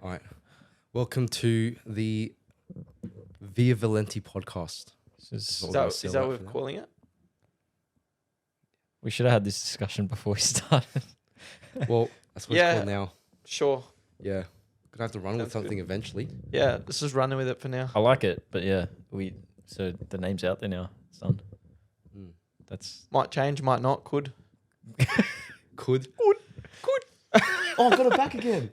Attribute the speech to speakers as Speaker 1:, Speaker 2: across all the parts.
Speaker 1: All right. Welcome to the Via Valenti podcast.
Speaker 2: Is
Speaker 1: What
Speaker 2: that-
Speaker 1: we're
Speaker 3: Is
Speaker 1: gonna
Speaker 3: that
Speaker 1: say
Speaker 3: what
Speaker 1: for
Speaker 3: we're
Speaker 1: now.
Speaker 3: calling it?
Speaker 2: we should have had this discussion before we started.
Speaker 1: Well, that's what
Speaker 3: Yeah.
Speaker 1: it's called now.
Speaker 3: Sure.
Speaker 1: Yeah. Gonna have to run with
Speaker 3: Sounds good.
Speaker 1: something eventually.
Speaker 3: Yeah, let's just run with it for now.
Speaker 2: I like it, but yeah, so the name's out there now. It's done.
Speaker 1: Mm.
Speaker 2: That's
Speaker 3: Might change, might not, could.
Speaker 1: Could.
Speaker 3: Could.
Speaker 1: Oh, I got it back again.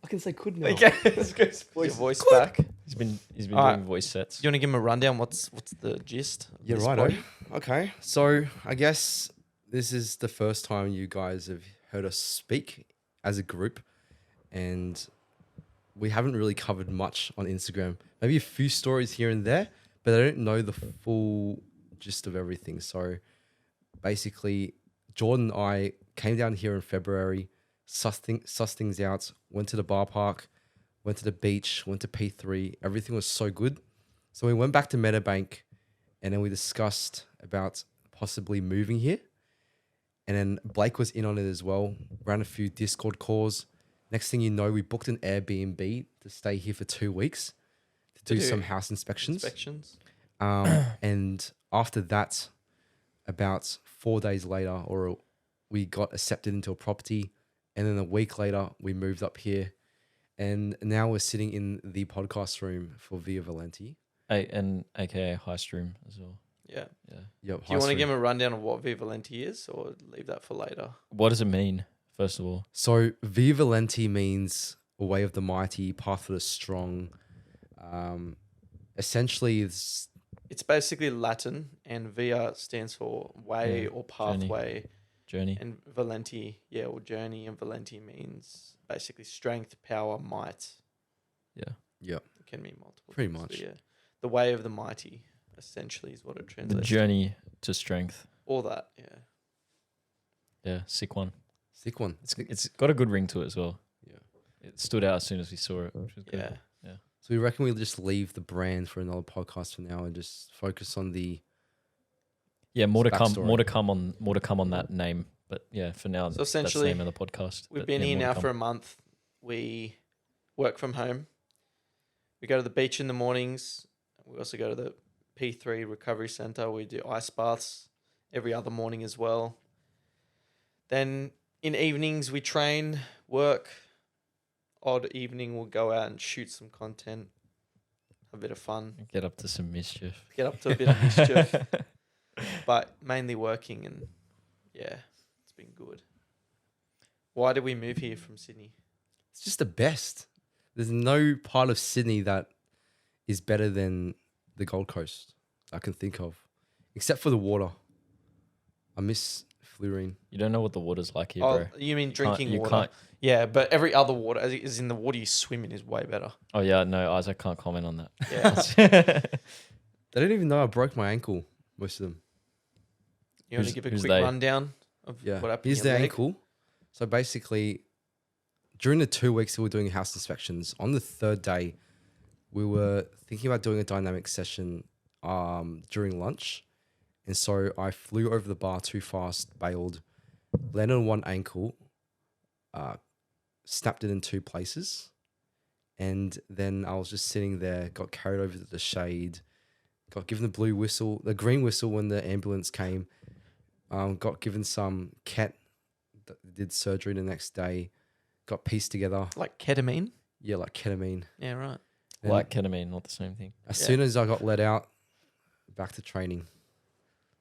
Speaker 1: I can say could now.
Speaker 3: Okay, let's go. Your voice back.
Speaker 2: he's been
Speaker 3: All right.
Speaker 2: doing voice sets.
Speaker 3: You want to give him a rundown? What's the gist? of
Speaker 1: Yeah,
Speaker 3: this
Speaker 1: right.
Speaker 3: body?
Speaker 1: Okay. So I guess this is the first time you guys have heard us speak as a group, and we haven't really covered much on Instagram. Maybe a few stories here and there, but I don't know the full gist of everything. So basically, Jordan and I came down here in February, sussed things out, went to the bar park, went to the beach, went to P3. Everything was so good. So we went back to Meadowbank, and then we discussed about possibly moving here. And then Blake was in on it as well. Ran a few Discord calls. Next thing you know, we booked an Airbnb to stay here for 2 weeks to do some house inspections. And after that, about 4 days later, we got accepted into a property. And then a week later, we moved up here. And now we're sitting in the podcast room for Via Valenti.
Speaker 2: And aka High Stream as well.
Speaker 3: Yeah.
Speaker 2: Yeah.
Speaker 1: Yep.
Speaker 3: Do you want to give him a rundown of what Via Valenti is, or leave that for later?
Speaker 2: What does it mean, first of all?
Speaker 1: So Via Valenti means a way of the mighty, path of the strong. Essentially, it's
Speaker 3: It's basically Latin, and Via stands for way
Speaker 2: Yeah,
Speaker 3: or pathway,
Speaker 2: Journey.
Speaker 3: and Valenti, or journey, and Valenti means basically strength, power, might.
Speaker 2: Yeah.
Speaker 1: yep.
Speaker 3: It can mean multiple.
Speaker 1: Pretty
Speaker 3: things,
Speaker 1: much.
Speaker 3: but yeah, the way of the mighty, essentially, is what it
Speaker 2: The
Speaker 3: translates.
Speaker 2: journey to strength.
Speaker 3: All that, yeah.
Speaker 2: Yeah, sick one.
Speaker 1: Sick one.
Speaker 2: It's got a good ring to it as well.
Speaker 1: Yeah.
Speaker 2: It stood out as soon as we saw it, which was good.
Speaker 3: Yeah.
Speaker 1: So we reckon we'll just leave the brand for another podcast for now and just focus on the
Speaker 2: Yeah, more to come.
Speaker 1: Backstory.
Speaker 2: More to come on that name. But yeah, for now,
Speaker 3: So
Speaker 2: that's
Speaker 3: essentially,
Speaker 2: the name of the podcast.
Speaker 3: We've
Speaker 2: But
Speaker 3: been
Speaker 2: yeah,
Speaker 3: here
Speaker 2: more to
Speaker 3: now
Speaker 2: come.
Speaker 3: for a month. We work from home. We go to the beach in the mornings. We also go to the P3 Recovery Centre. We do ice baths every other morning as well. Then in evenings, we train, work. Odd evening, we'll go out and shoot some content, have a bit of fun,
Speaker 2: Get up to some mischief.
Speaker 3: get up to a bit of mischief, but mainly working, and yeah, it's been good. Why did we move here from Sydney?
Speaker 1: It's just the best. There's no part of Sydney that is better than the Gold Coast I can think of, except for the water. I miss fluorine.
Speaker 2: You don't know what the water's like here,
Speaker 3: Oh,
Speaker 2: bro.
Speaker 3: you mean drinking
Speaker 2: you
Speaker 3: water?
Speaker 2: can't-
Speaker 3: Yeah, but every other water, as in the water you swim in, is way better.
Speaker 2: Oh yeah, no, Isaac can't comment on that.
Speaker 3: Yeah.
Speaker 1: They don't even know I broke my ankle, most of them.
Speaker 3: You want to
Speaker 2: Who's-
Speaker 3: give a
Speaker 2: who's
Speaker 3: quick
Speaker 2: they?
Speaker 3: rundown of
Speaker 1: Yeah.
Speaker 3: what happened?
Speaker 1: Here's
Speaker 3: in
Speaker 1: the
Speaker 3: your leg?
Speaker 1: ankle. So basically, during the 2 weeks that we were doing house inspections, on the third day, we were thinking about doing a dynamic session during lunch. And so I flew over the bar too fast, bailed, landed on one ankle, snapped it in 2 places. And then I was just sitting there, got carried over to the shade, got given the green whistle when the ambulance came, got given some ket, did surgery the next day, got pieced together.
Speaker 3: Like ketamine?
Speaker 1: Yeah, like ketamine.
Speaker 3: Yeah, right.
Speaker 1: And
Speaker 2: Like ketamine, not the same thing.
Speaker 1: as
Speaker 3: Yeah.
Speaker 1: soon as I got let out, back to training.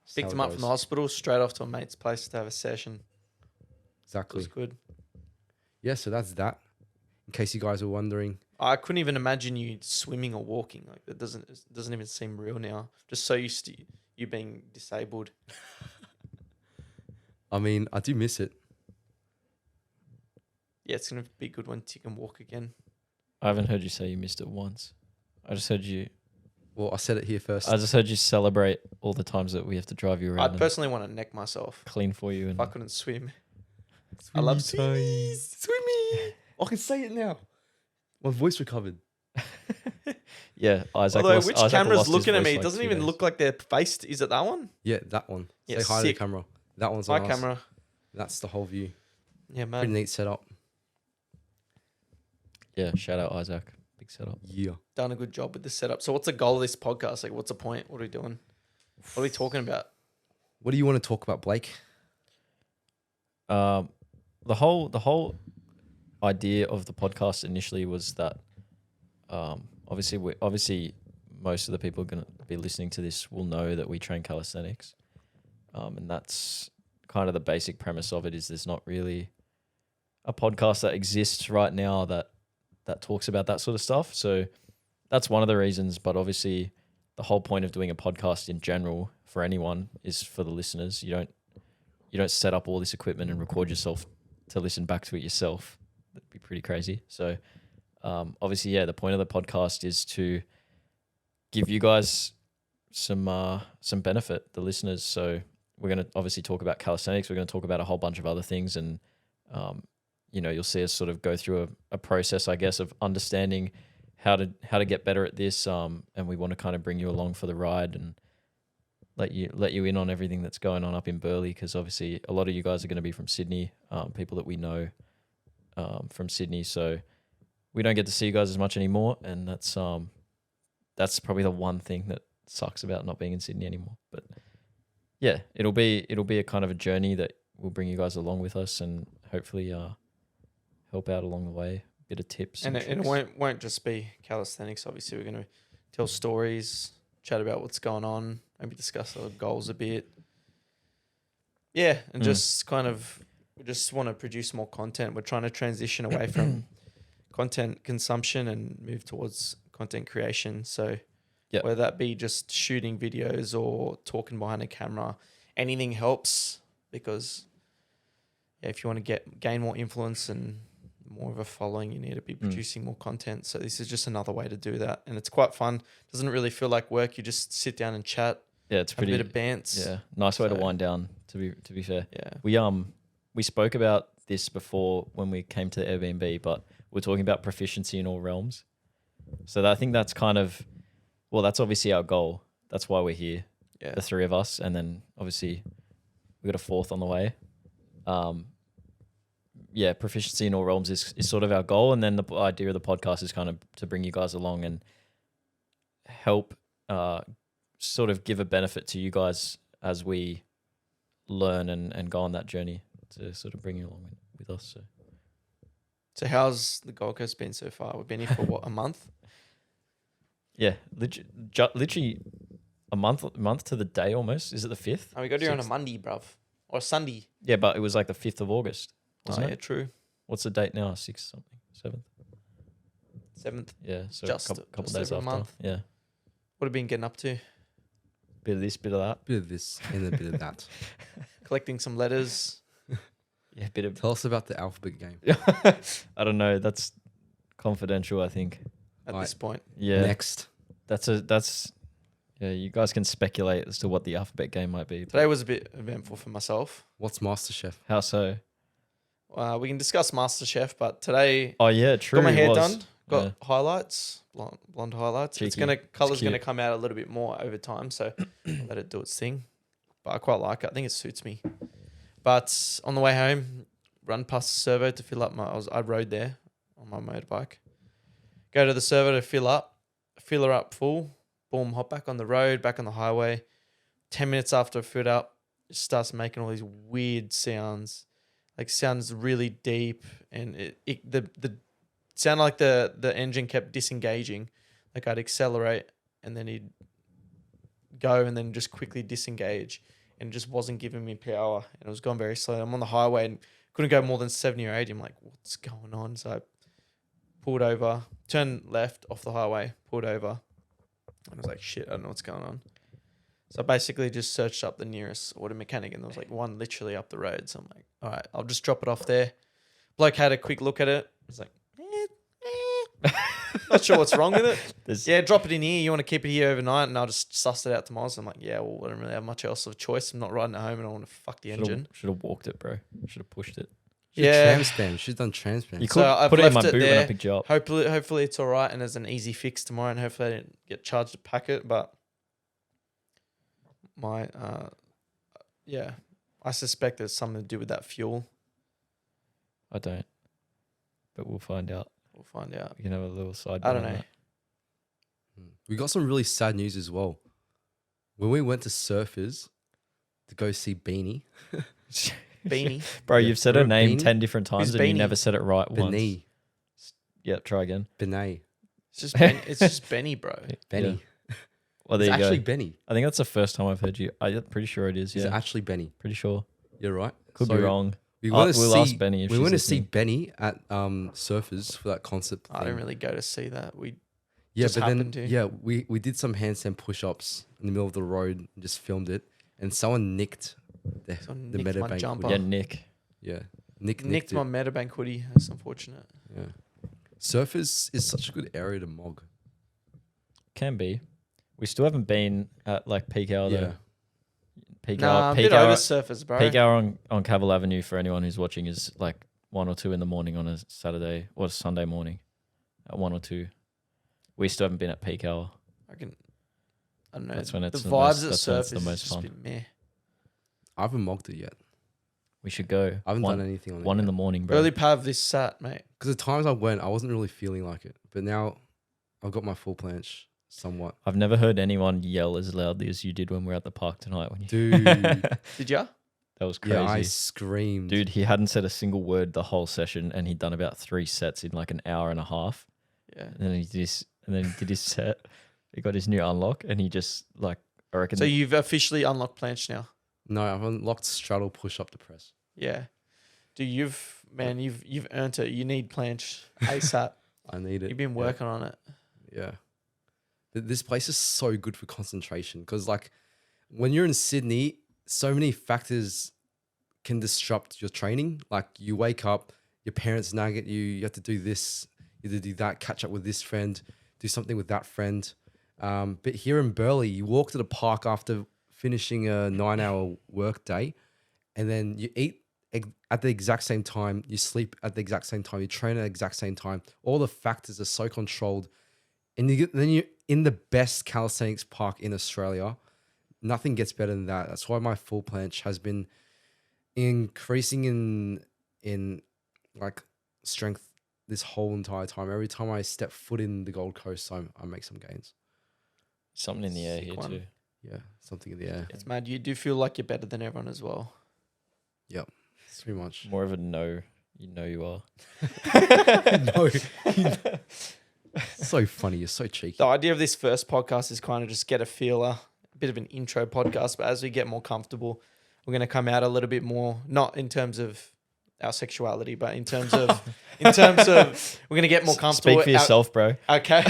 Speaker 1: That's
Speaker 3: Picked
Speaker 1: how
Speaker 3: him
Speaker 1: it
Speaker 3: up from the
Speaker 1: goes.
Speaker 3: hospital, straight off to a mate's place to have a session. It
Speaker 1: Exactly.
Speaker 3: was good.
Speaker 1: Yeah, so that's that. In case you guys were wondering.
Speaker 3: I couldn't even imagine you swimming or walking. Like it doesn't even seem real now. Just so used to you being disabled.
Speaker 1: I mean, I do miss it.
Speaker 3: Yeah, it's gonna be good once you can walk again.
Speaker 2: I haven't heard you say you missed it once. I just heard you celebrate all the times that we have to drive you around
Speaker 3: I'd
Speaker 2: and
Speaker 3: personally want to neck myself
Speaker 2: clean for you.
Speaker 3: if
Speaker 2: And
Speaker 3: I couldn't swim. I love
Speaker 1: swimmies. Swimmy. I can say it now. My voice recovered.
Speaker 2: yeah, Isaac.
Speaker 3: Although
Speaker 2: lost-
Speaker 3: which
Speaker 2: Isaac
Speaker 3: camera's
Speaker 2: lost his
Speaker 3: looking at
Speaker 2: voice
Speaker 3: me? It
Speaker 2: like
Speaker 3: doesn't
Speaker 2: 2
Speaker 3: even
Speaker 2: days.
Speaker 3: look like they're faced. Is it that one?
Speaker 1: Yeah, that one.
Speaker 3: Yeah,
Speaker 1: Say hi to the
Speaker 3: sick.
Speaker 1: camera. That one's
Speaker 3: My
Speaker 1: on us.
Speaker 3: camera.
Speaker 1: That's the whole view.
Speaker 3: Yeah,
Speaker 1: Pretty
Speaker 3: man.
Speaker 1: neat setup.
Speaker 2: Yeah, shout out Isaac. Big setup.
Speaker 1: Yeah.
Speaker 3: Done a good job with the setup. So what's the goal of this podcast? Like, what's the point? What are we doing? What are we talking about?
Speaker 1: What do you want to talk about, Blake?
Speaker 2: The whole idea of the podcast initially was that obviously most of the people going to be listening to this will know that we train calisthenics, and that's kind of the basic premise of it. Is there's not really a podcast that exists right now that talks about that sort of stuff. So that's one of the reasons. But obviously, the whole point of doing a podcast in general for anyone is for the listeners. You don't set up all this equipment and record yourself to listen back to it yourself. That'd be pretty crazy. So obviously, yeah, the point of the podcast is to give you guys some benefit, the listeners. So we're going to obviously talk about calisthenics. We're going to talk about a whole bunch of other things, and you'll see us sort of go through a process, I guess, of understanding how to get better at this. And we want to kind of bring you along for the ride and let you in on everything that's going on up in Burleigh, because obviously a lot of you guys are going to be from Sydney, people that we know from Sydney. So we don't get to see you guys as much anymore, and that's probably the one thing that sucks about not being in Sydney anymore. But yeah, it'll be a kind of a journey that will bring you guys along with us, and hopefully help out along the way. Bit of tips,
Speaker 3: And it won't just be calisthenics. Obviously, we're going to tell stories, chat about what's going on, maybe discuss our goals a bit. Yeah, and just kind of, we just want to produce more content. We're trying to transition away from content consumption and move towards content creation. So whether that be just shooting videos or talking behind a camera, anything helps, because if you want to gain more influence and more of a following, you need to be producing more content. So this is just another way to do that, and it's quite fun. Doesn't really feel like work. You just sit down and chat.
Speaker 2: Yeah, it's pretty.
Speaker 3: A bit of bants.
Speaker 2: Yeah, nice way to wind down. To be fair.
Speaker 3: Yeah.
Speaker 2: We spoke about this before when we came to the Airbnb, but we're talking about proficiency in all realms. So I think that's kind of, well, that's obviously our goal. That's why we're here.
Speaker 3: Yeah.
Speaker 2: The three of us, and then obviously we got a fourth on the way. Proficiency in all realms is sort of our goal. And then the idea of the podcast is kind of to bring you guys along and help sort of give a benefit to you guys as we learn and go on that journey, to sort of bring you along with us.
Speaker 3: So how's the Gold Coast been so far? We've been here for a month?
Speaker 2: Yeah, literally a month to the day almost. Is it the 5th?
Speaker 3: Oh, we got here on a Monday, bruv. Or Sunday.
Speaker 2: Yeah, but it was like the 5th of August. Wasn't it?
Speaker 3: Yeah, true.
Speaker 2: What's the date now? 6th something? 7th?
Speaker 3: 7th.
Speaker 2: Yeah, so
Speaker 3: Just
Speaker 2: a couple
Speaker 3: just
Speaker 2: days
Speaker 3: over
Speaker 2: after.
Speaker 3: a month.
Speaker 2: Yeah.
Speaker 3: What have you been getting up to?
Speaker 2: Bit of this, bit of that.
Speaker 1: Bit of this and a bit of that.
Speaker 3: Collecting some letters.
Speaker 2: Yeah, bit of.
Speaker 1: Tell us about the alphabet game.
Speaker 2: I don't know. That's confidential, I think.
Speaker 3: At this point.
Speaker 2: Yeah.
Speaker 1: Next.
Speaker 2: Yeah, you guys can speculate as to what the alphabet game might be.
Speaker 3: Today was a bit eventful for myself.
Speaker 1: What's MasterChef?
Speaker 2: How so?
Speaker 3: We can discuss MasterChef, but today
Speaker 2: Oh yeah, true.
Speaker 3: got my hair
Speaker 2: it was.
Speaker 3: done. Got highlights, blonde highlights.
Speaker 2: Cheeky.
Speaker 3: Color's
Speaker 2: cute.
Speaker 3: gonna come out a little bit more over time, so I'll let it do its thing. But I quite like it. I think it suits me. But on the way home, run past the servo to fill up I rode there on my motorbike. Go to the servo to fill her up full. Boom, hop back on the road, back on the highway. 10 minutes after I filled up, it starts making all these weird sounds. Like sounds really deep, and the sounded like the engine kept disengaging. Like I'd accelerate and then he'd go and then just quickly disengage, and it just wasn't giving me power, and it was going very slow. I'm on the highway and couldn't go more than 70 or 80. I'm like, what's going on? So I pulled over, turned left off the highway, pulled over, and I was like, shit, I don't know what's going on. So I basically just searched up the nearest auto mechanic, and there was like one literally up the road. So I'm like, all right, I'll just drop it off there. Bloke had a quick look at it. He's like, not sure what's wrong with it. Yeah, drop it in here. You want to keep it here overnight, and I'll just suss it out tomorrow. So I'm like, yeah, well, I don't really have much else of a choice. I'm not riding it home, and I want to fuck the engine.
Speaker 2: Should have walked it, bro. Should have pushed it.
Speaker 1: Trams band. She's done trams band.
Speaker 2: You
Speaker 3: So
Speaker 2: could
Speaker 3: I've
Speaker 2: put it in my
Speaker 3: left it
Speaker 2: boot when I
Speaker 3: there.
Speaker 2: picked you up.
Speaker 3: Hopefully it's all right, and there's an easy fix tomorrow, and hopefully I didn't get charged to pack it. But my I suspect there's something to do with that fuel.
Speaker 2: I don't, but we'll find out.
Speaker 3: We'll find out.
Speaker 2: We can have a little side.
Speaker 3: I don't
Speaker 2: bet on
Speaker 3: know.
Speaker 1: We got some really sad news as well. When we went to Surfers to go see Beanie,
Speaker 2: that.
Speaker 3: Beanie.
Speaker 2: Bro,
Speaker 1: Yeah,
Speaker 2: you've said her
Speaker 1: remember
Speaker 2: name
Speaker 1: Beanie?
Speaker 2: 10 different times
Speaker 3: Who's
Speaker 2: and you
Speaker 3: Beanie?
Speaker 2: never said it right once.
Speaker 1: Beanie,
Speaker 2: Yep, try again.
Speaker 1: Benet,
Speaker 3: It's just Ben, it's just Benny, bro.
Speaker 1: Benny.
Speaker 2: Well,
Speaker 1: It's
Speaker 2: there you
Speaker 1: actually
Speaker 2: go.
Speaker 1: Benny.
Speaker 2: I think that's the first time I've heard you. I'm pretty sure it is.
Speaker 1: Is
Speaker 2: Yeah,
Speaker 1: it actually Benny?
Speaker 2: pretty sure.
Speaker 1: You're right.
Speaker 2: Could be
Speaker 1: So
Speaker 2: wrong.
Speaker 1: We want to
Speaker 2: we'll
Speaker 1: see.
Speaker 2: ask Benny if
Speaker 1: we
Speaker 2: she's
Speaker 1: want to see
Speaker 2: listening.
Speaker 1: Benny at Surfers for that concert.
Speaker 3: I didn't really go to see that. We
Speaker 1: Yeah,
Speaker 3: just
Speaker 1: but then
Speaker 3: happened to.
Speaker 1: yeah, we did some handstand push-ups in the middle of the road and just filmed it, and someone nicked the
Speaker 3: Someone
Speaker 1: the
Speaker 3: nicked my
Speaker 1: Meadowbank
Speaker 3: jumper.
Speaker 2: Yeah,
Speaker 1: hoodie.
Speaker 2: Nick.
Speaker 1: Yeah, nicked
Speaker 3: nicked
Speaker 1: it.
Speaker 3: my Meadowbank hoodie. That's unfortunate.
Speaker 1: Yeah, Surfers is such a good area to mog.
Speaker 2: Can be. We still haven't been at like peak hour
Speaker 1: Yeah,
Speaker 2: though. Peak
Speaker 3: Nah,
Speaker 2: hour.
Speaker 3: I'm a
Speaker 2: Peak
Speaker 3: bit over
Speaker 2: hour.
Speaker 3: surfers, bro.
Speaker 2: Peak hour on Cavill Avenue for anyone who's watching is like 1 or 2 in the morning on a Saturday or Sunday morning at 1 or 2. We still haven't been at peak hour.
Speaker 3: I don't know.
Speaker 2: That's when it's
Speaker 3: the
Speaker 2: the
Speaker 3: vibes
Speaker 2: most-
Speaker 3: at
Speaker 2: that's when it's
Speaker 3: surfers
Speaker 2: the
Speaker 3: is
Speaker 2: most
Speaker 3: just
Speaker 2: fun.
Speaker 3: been meh.
Speaker 1: I haven't mogged it yet.
Speaker 2: We should go.
Speaker 1: I haven't
Speaker 2: one,
Speaker 1: done anything on it.
Speaker 2: One in the morning, bro.
Speaker 3: Early part of this sat, mate.
Speaker 1: Because the times I went, I wasn't really feeling like it. But now I've got my full planche somewhat.
Speaker 2: I've never heard anyone yell as loudly as you did when we were at the park tonight. When you
Speaker 1: Dude,
Speaker 3: Did ya?
Speaker 2: that was crazy.
Speaker 1: yeah, I screamed.
Speaker 2: Dude, he hadn't said a single word the whole session, and he'd done about 3 sets in like an hour and a half.
Speaker 3: Yeah.
Speaker 2: And then he did his set. He got his new unlock, and he just like I reckon.
Speaker 3: So you've officially unlocked planche now.
Speaker 1: No, I've unlocked straddle, push up to press.
Speaker 3: Yeah. Dude, you've earned it. You need planche ASAP.
Speaker 1: I need it.
Speaker 3: You've been
Speaker 1: Yeah.
Speaker 3: working on it.
Speaker 1: Yeah. This place is so good for concentration because, like, when you're in Sydney, so many factors can disrupt your training. Like, you wake up, your parents nag at you, you have to do this, you have to do that, catch up with this friend, do something with that friend. But here in Burleigh, you walk to the park after finishing a 9-hour work day, and then you eat at the exact same time, you sleep at the exact same time, you train at the exact same time. All the factors are so controlled. And then you're in the best calisthenics park in Australia. Nothing gets better than that. That's why my full planche has been increasing in like strength this whole entire time. Every time I step foot in the Gold Coast, I make some gains.
Speaker 2: something in the air
Speaker 3: Sick
Speaker 2: here
Speaker 3: one.
Speaker 2: too.
Speaker 1: Yeah, something in the air.
Speaker 3: It's mad. You do feel like you're better than everyone as well.
Speaker 1: Yep, pretty much.
Speaker 2: More of a no. You are.
Speaker 1: No. So funny. You're so cheeky.
Speaker 3: The idea of this first podcast is kind of just get a feeler, a bit of an intro podcast. But as we get more comfortable, we're going to come out a little bit more, not in terms of our sexuality, but in terms of we're going to get more comfortable.
Speaker 2: Speak for yourself, bro.
Speaker 3: Okay.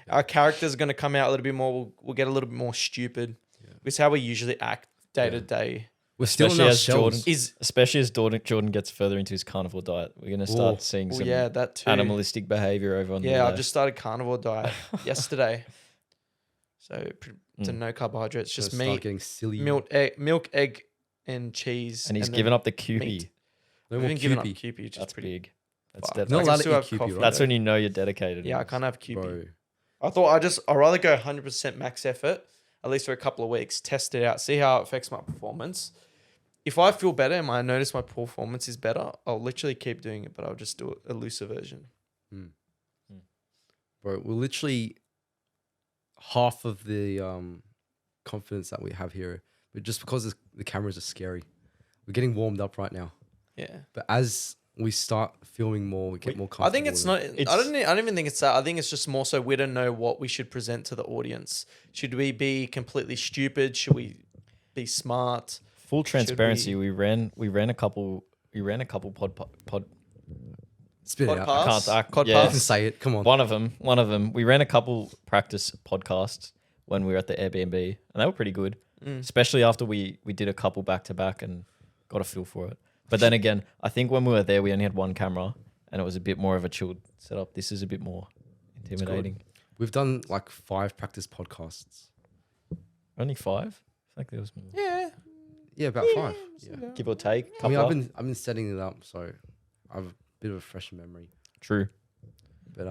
Speaker 3: Our character's going to come out a little bit more. We'll get a little bit more stupid.
Speaker 1: Yeah.
Speaker 3: It's how we usually act day
Speaker 1: Yeah.
Speaker 3: to day.
Speaker 1: We're still in
Speaker 2: Especially
Speaker 1: our
Speaker 2: as Jordan
Speaker 1: shells.
Speaker 3: Is
Speaker 2: Especially as Jordan gets further into his carnivore diet, we're gonna start seeing some
Speaker 3: yeah, that too.
Speaker 2: animalistic behavior over on the
Speaker 3: Yeah, I've
Speaker 2: left.
Speaker 3: just started carnivore diet yesterday. So it's a
Speaker 2: Mm.
Speaker 3: no carbohydrates,
Speaker 1: Gonna
Speaker 3: just
Speaker 1: start
Speaker 3: meat,
Speaker 1: getting silly.
Speaker 3: milk, egg, and cheese.
Speaker 2: and he's
Speaker 3: then
Speaker 2: given up the QP.
Speaker 3: meat.
Speaker 1: No
Speaker 3: I've
Speaker 1: more
Speaker 3: been giving up
Speaker 1: QP.
Speaker 3: QP, which is
Speaker 2: That's
Speaker 3: pretty.
Speaker 2: big. That's
Speaker 3: fuck.
Speaker 2: dead.
Speaker 1: Not
Speaker 3: I can
Speaker 1: allowed to
Speaker 3: still
Speaker 1: eat
Speaker 3: have
Speaker 1: QP,
Speaker 3: coffee,
Speaker 1: right?
Speaker 2: That's
Speaker 3: though.
Speaker 2: when you know you're dedicated.
Speaker 3: Yeah, I can't have QP.
Speaker 1: Bro.
Speaker 3: I thought I'd rather go 100% max effort, at least for a couple of weeks, test it out, see how it affects my performance. If I feel better and I notice my performance is better, I'll literally keep doing it, but I'll just do a looser version.
Speaker 1: Bro, we're literally half of the confidence that we have here, but just because the cameras are scary, we're getting warmed up right now.
Speaker 3: Yeah.
Speaker 1: But as we start filming more, we get more comfortable.
Speaker 3: I think it's not.
Speaker 2: It's-
Speaker 3: I don't even think it's that. I think it's just more so we don't know what we should present to the audience. Should we be completely stupid? Should we be smart?
Speaker 2: Full transparency,
Speaker 3: we-
Speaker 2: we ran a couple pod.
Speaker 1: spit it
Speaker 3: Cod
Speaker 1: out.
Speaker 3: pass?
Speaker 2: I
Speaker 3: Cod
Speaker 2: yeah.
Speaker 1: You
Speaker 3: pass?
Speaker 1: can say it. Come on.
Speaker 2: One of them. We ran a couple practice podcasts when we were at the Airbnb, and they were pretty good.
Speaker 3: Mm.
Speaker 2: Especially after we did a couple back to back and got a feel for it. But then again, I think when we were there, we only had one camera, and it was a bit more of a chilled setup. This is a bit more intimidating.
Speaker 1: We've done like 5 practice podcasts.
Speaker 2: Only 5? I feel like there was more.
Speaker 3: Yeah.
Speaker 1: Yeah, about 5. Yeah.
Speaker 2: Give or take.
Speaker 1: I mean,
Speaker 2: couple.
Speaker 1: I've been setting it up, so I have a bit of a fresh memory.
Speaker 2: True.
Speaker 1: But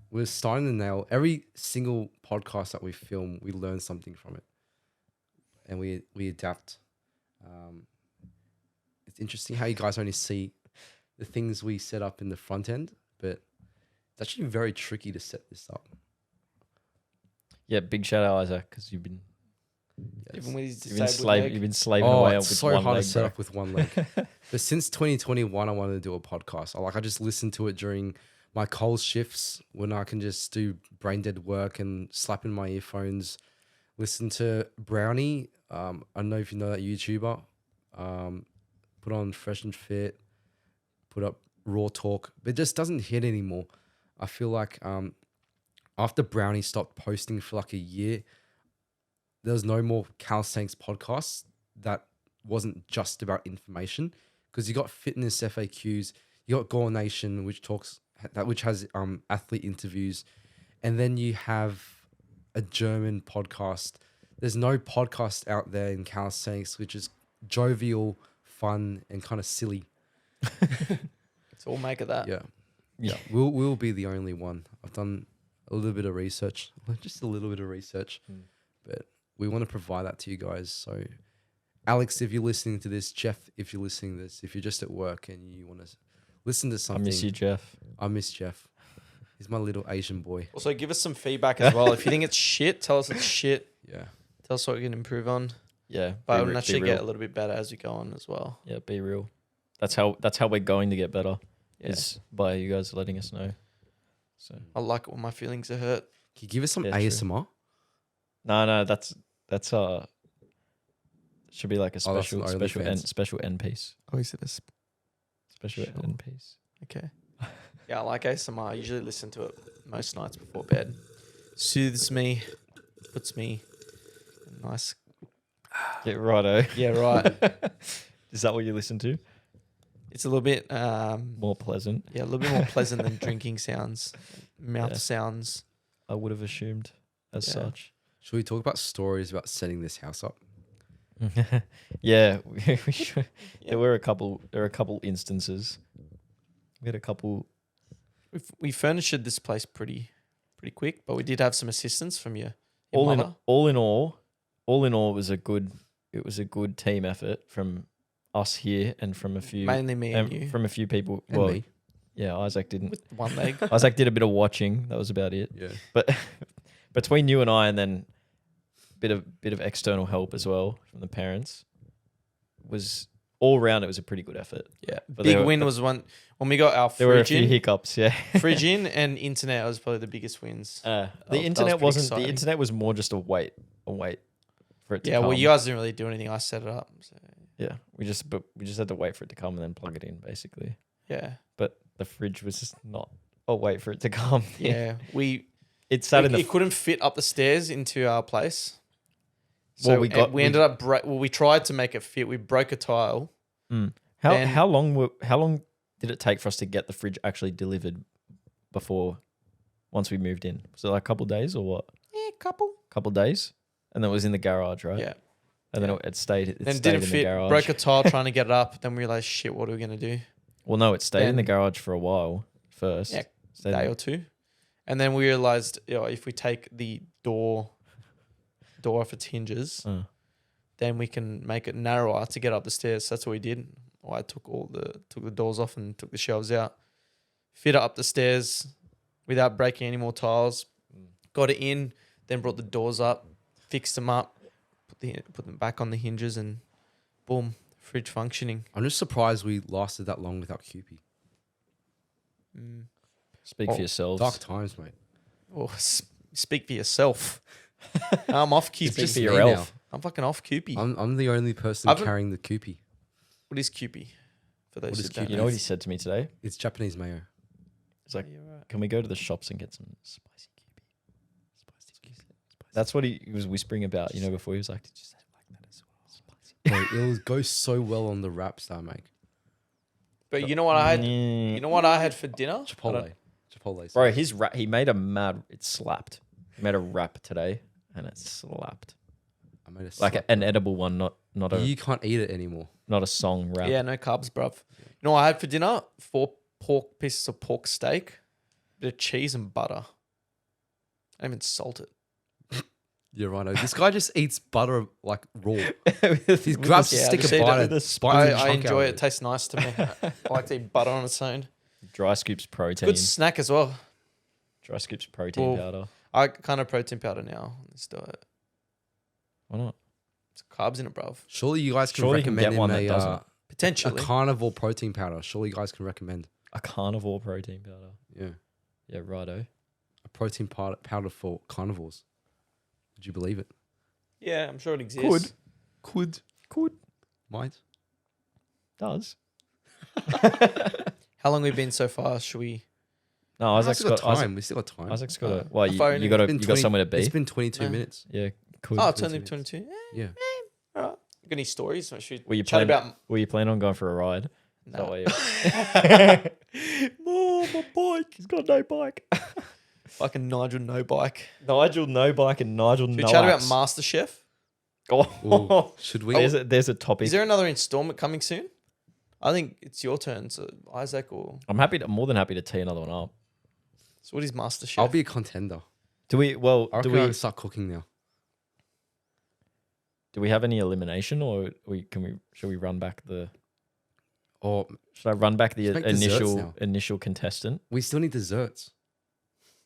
Speaker 1: we're starting to nail every single podcast that we film. We learn something from it, and we adapt. It's interesting how you guys only see the things we set up in the front end, but It's actually very tricky to set this up.
Speaker 2: Yeah, big shout out, Isaac, because you've been
Speaker 3: Even with his
Speaker 2: you've been,
Speaker 3: disabled leg.
Speaker 2: you've been slaving away
Speaker 1: It's
Speaker 2: with
Speaker 1: so
Speaker 2: one
Speaker 1: hard
Speaker 2: leg,
Speaker 1: to set
Speaker 2: bro.
Speaker 1: up with one leg. But since 2021, I wanted to do a podcast. I just listened to it during my cold shifts when I can just do brain dead work and slap in my earphones, listen to Brownie. I don't know if you know that YouTuber. Put on Fresh and Fit, put up Raw Talk. But it just doesn't hit anymore. I feel like after Brownie stopped posting for like a year, there was no more Calisthenics podcasts that wasn't just about information, because you got fitness FAQs, you got Gore Nation, which has athlete interviews, and then you have a German podcast. There's no podcast out there in calisthenics which is jovial, fun, and kind of silly.
Speaker 3: So we'll make it that.
Speaker 1: Yeah. We'll be the only one. I've done a little bit of research, just a little bit of research, but we want to provide that to you guys. So, Alex, if you're listening to this, Jeff, if you're listening to this, if you're just at work and you want to listen to something,
Speaker 2: I miss you, Jeff.
Speaker 1: I miss Jeff. He's my little Asian boy.
Speaker 3: Also, give us some feedback as well. If you think it's shit, tell us it's shit.
Speaker 1: Yeah.
Speaker 3: Tell us what we can improve on.
Speaker 2: Yeah,
Speaker 3: But
Speaker 2: be
Speaker 3: we'll
Speaker 2: re-
Speaker 3: naturally
Speaker 2: be
Speaker 3: get
Speaker 2: real.
Speaker 3: a little bit better as we go on as well.
Speaker 2: Yeah, be real. That's how we're going to get better.
Speaker 3: Yeah.
Speaker 2: Is by you guys letting us know. So
Speaker 3: I like it when my feelings are hurt.
Speaker 1: Can you give us some
Speaker 2: Yeah, true.
Speaker 1: ASMR?
Speaker 2: no, that's should be like a
Speaker 1: Oh, that's
Speaker 2: special
Speaker 1: an OnlyFans.
Speaker 2: special end piece.
Speaker 3: Oh, is it a
Speaker 2: Special
Speaker 3: Sure.
Speaker 2: end piece.
Speaker 3: Okay. Yeah, I like ASMR. I usually listen to it most nights before bed. Soothes me, puts me in a nice.
Speaker 2: Get righto.
Speaker 3: Yeah, right.
Speaker 2: Is that what you listen to?
Speaker 3: It's a little bit,
Speaker 2: More pleasant.
Speaker 3: yeah, a little bit more pleasant than drinking sounds, mouth
Speaker 2: Yeah.
Speaker 3: sounds.
Speaker 2: I would have assumed as
Speaker 3: Yeah.
Speaker 2: such.
Speaker 1: Should we talk about stories about setting this house up?
Speaker 2: Yeah, we should.
Speaker 3: Yeah.
Speaker 2: There were a couple instances. We had a couple.
Speaker 3: We furnished this place pretty quick, but we did have some assistance from your
Speaker 2: All in
Speaker 3: mother.
Speaker 2: all, it was a good team effort from us here and from a few
Speaker 3: Mainly me and
Speaker 2: and
Speaker 3: you.
Speaker 2: from a few people.
Speaker 1: And
Speaker 2: Well,
Speaker 1: me.
Speaker 2: yeah, Isaac didn't.
Speaker 3: With one leg.
Speaker 2: Isaac did a bit of watching. That was about it.
Speaker 1: Yeah.
Speaker 2: But between you and I, and then bit of external help as well from the parents, was all round. It was a pretty good effort.
Speaker 3: Yeah.
Speaker 2: But
Speaker 3: Big
Speaker 2: there were-
Speaker 3: win was when we got our
Speaker 2: There were a
Speaker 3: fridge
Speaker 2: few
Speaker 3: in.
Speaker 2: hiccups. Yeah.
Speaker 3: Fridge in and internet was probably the biggest wins.
Speaker 2: The
Speaker 3: was
Speaker 2: internet
Speaker 3: pretty
Speaker 2: wasn't. The
Speaker 3: exciting.
Speaker 2: internet was more just a wait for it to
Speaker 3: Yeah,
Speaker 2: come.
Speaker 3: well, you guys didn't really do anything. I set it up. So,
Speaker 2: Yeah, we just had to wait for it to come and then plug it in, basically.
Speaker 3: yeah.
Speaker 2: But the fridge was just not a wait for it to come.
Speaker 3: Yeah.
Speaker 2: It sat in the.
Speaker 3: It couldn't fit up the stairs into our place.
Speaker 2: Well,
Speaker 3: So
Speaker 2: we
Speaker 3: ended up we tried to make it fit. We broke a tile. then-
Speaker 2: How long did it take for us to get the fridge actually delivered once we moved in? Was it like a couple of days or what?
Speaker 3: Yeah, couple.
Speaker 2: Couple of days, and then it was in the garage, right?
Speaker 3: Yeah.
Speaker 2: And then it stayed. It
Speaker 3: Then
Speaker 2: stayed
Speaker 3: didn't
Speaker 2: in
Speaker 3: fit.
Speaker 2: the garage.
Speaker 3: Broke a tile trying to get it up. Then we realized, shit, what are we gonna do?
Speaker 2: Well, no, it stayed in the
Speaker 3: Then-
Speaker 2: garage for a while first.
Speaker 3: Yeah,
Speaker 2: Stayed in-
Speaker 3: Day or two, and then we realized, if we take the door off its hinges, then we can make it narrower to get up the stairs. So that's what we did. I took the doors off and took the shelves out, fit it up the stairs without breaking any more tiles. Got it in, then brought the doors up, fixed them up, put them back on the hinges, and boom, fridge functioning.
Speaker 1: I'm just surprised we lasted that long without Cupid.
Speaker 2: Speak for yourselves.
Speaker 1: Dark times, mate.
Speaker 3: Or speak for yourself. I'm off
Speaker 2: Speak
Speaker 3: Cupid.
Speaker 2: for your
Speaker 1: me
Speaker 2: elf.
Speaker 3: I'm fucking off Cupid.
Speaker 1: I'm the only person
Speaker 3: I've-
Speaker 1: carrying the Cupid.
Speaker 3: What is Cupid? For those
Speaker 1: What
Speaker 3: who
Speaker 1: is
Speaker 3: don't
Speaker 1: Kewpie?
Speaker 2: You know what he said to me today?
Speaker 1: It's Japanese mayo.
Speaker 2: He's like,
Speaker 3: Yeah, you're right.
Speaker 2: "Can we go to the shops and get some spicy Cupid?" That's what he was whispering about, before he was like, "Did you say it like that as well?"
Speaker 1: Bro, it goes so well on the wraps that I make.
Speaker 3: But you know what I had? You know what I had for dinner? I
Speaker 1: Chipotle.
Speaker 3: don't-
Speaker 1: Chipotle.
Speaker 2: Bro, his wrap, he made it slapped. He made a wrap today and it slapped.
Speaker 1: I made a
Speaker 2: Like
Speaker 1: slap,
Speaker 2: an
Speaker 1: bro.
Speaker 2: edible one, not a
Speaker 1: You can't eat it anymore.
Speaker 2: not a song wrap.
Speaker 3: Yeah, no carbs, bruv. You know what I had for dinner? 4 pieces of pork steak, bit of cheese and butter. I didn't even salt it.
Speaker 1: You're right. This guy just eats butter like raw.
Speaker 2: He
Speaker 1: He grabs a
Speaker 3: Yeah, I
Speaker 1: stick
Speaker 3: just
Speaker 1: of
Speaker 3: eat it
Speaker 1: butter,
Speaker 2: with a
Speaker 1: bites
Speaker 3: I
Speaker 1: a chunk
Speaker 3: enjoy
Speaker 1: out
Speaker 3: it.
Speaker 1: of
Speaker 3: It tastes nice to me. I like to eat butter on its own.
Speaker 2: Dry scoops protein.
Speaker 3: Good snack as well.
Speaker 2: Dry skips protein
Speaker 3: Well,
Speaker 2: powder.
Speaker 3: I kind of protein powder now on this diet.
Speaker 2: Why not?
Speaker 3: It's carbs in it, bruv.
Speaker 1: Surely you guys can
Speaker 2: Surely you can
Speaker 1: recommend
Speaker 2: get one
Speaker 1: him
Speaker 2: that doesn't.
Speaker 1: a
Speaker 3: Potentially.
Speaker 1: carnivore protein powder. Surely you guys can recommend.
Speaker 2: A carnivore protein powder.
Speaker 1: Yeah.
Speaker 2: Yeah, righto.
Speaker 1: A protein powder for carnivores. Would you believe it?
Speaker 3: Yeah, I'm sure it exists.
Speaker 1: Could. Might.
Speaker 2: Does.
Speaker 3: How long have we been so far? Should we?
Speaker 2: No, Isaac's
Speaker 1: still got
Speaker 2: got
Speaker 1: time. We still got time.
Speaker 2: Isaac's got a. Well,
Speaker 3: I phone
Speaker 2: you
Speaker 3: him.
Speaker 2: got
Speaker 1: It's been
Speaker 2: you got somewhere to be.
Speaker 1: It's been 22
Speaker 3: No.
Speaker 1: minutes.
Speaker 2: Yeah, cool.
Speaker 3: Oh, it's
Speaker 1: 22
Speaker 3: only
Speaker 1: minutes.
Speaker 3: 22.
Speaker 1: Yeah.
Speaker 3: All right. Got any stories? Or should
Speaker 2: Were you
Speaker 3: chat
Speaker 2: planning?
Speaker 3: about?
Speaker 2: Were you planning on going for a ride? Is that
Speaker 3: No.
Speaker 2: why oh, my bike. He's got no bike.
Speaker 3: Fucking Nigel no bike.
Speaker 2: Nigel no bike and Nigel
Speaker 3: Should
Speaker 2: no
Speaker 3: we chat about
Speaker 2: axe.
Speaker 3: MasterChef?
Speaker 2: Oh,
Speaker 1: Should we?
Speaker 2: there's a topic.
Speaker 3: Is there another installment coming soon? I think it's your turn, so Isaac or
Speaker 2: I'm more than happy to tee another one up.
Speaker 3: so what is MasterChef?
Speaker 1: I'll be a contender.
Speaker 2: Do we? Well,
Speaker 1: I
Speaker 2: do
Speaker 1: reckon I
Speaker 2: we?
Speaker 1: can start cooking now.
Speaker 2: Do we have any elimination, or should we run back the?
Speaker 1: Or
Speaker 2: Should I run back the
Speaker 1: Just make desserts now.
Speaker 2: initial contestant?
Speaker 1: we still need desserts.